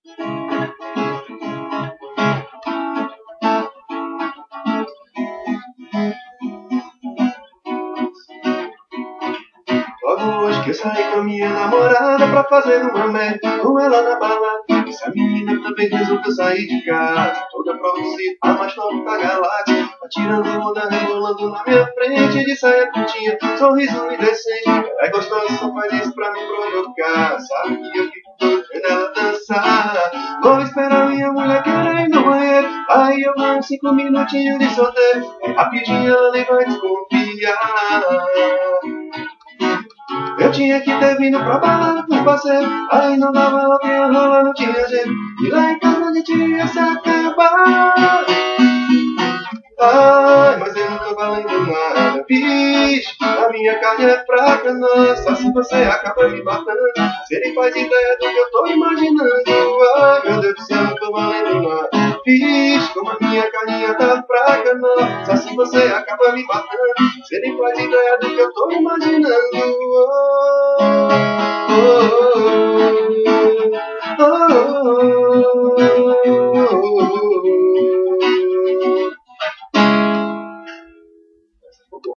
Logo hoje que eu saí com a minha namorada pra fazer uma média com ela na balada. Essa menina também resolveu sair de casa, toda produzida, a mais nova da galáxia, atirando onda, rebolando na minha frente, de saia curtinha, sorriso indecente. É gostosa, só faz isso pra me provocar. Sabe que eu fico doido vendo ela dançar. Vou esperar minha mulher querer ir no banheiro, aí eu ganho 5 minutinhos de solteiro. Rapidinho ela nem vai desconfiar. Eu tinha que ter vindo pra balada com os parceiros, aí não dava o que rolar, não tinha jeito. E lá em casa a gente ia se acabar. Ai, mas eu não tô valendo nada, bicho. A minha carne é fraca, nossa, se você acaba me matando. Você nem faz ideia do que eu tô imaginando. Ai, meu Deus do céu, não tô valendo nada, bicho. Como a minha carninha tá fraca, nossa, se você acaba me matando. Você nem faz ideia do que eu tô imaginando.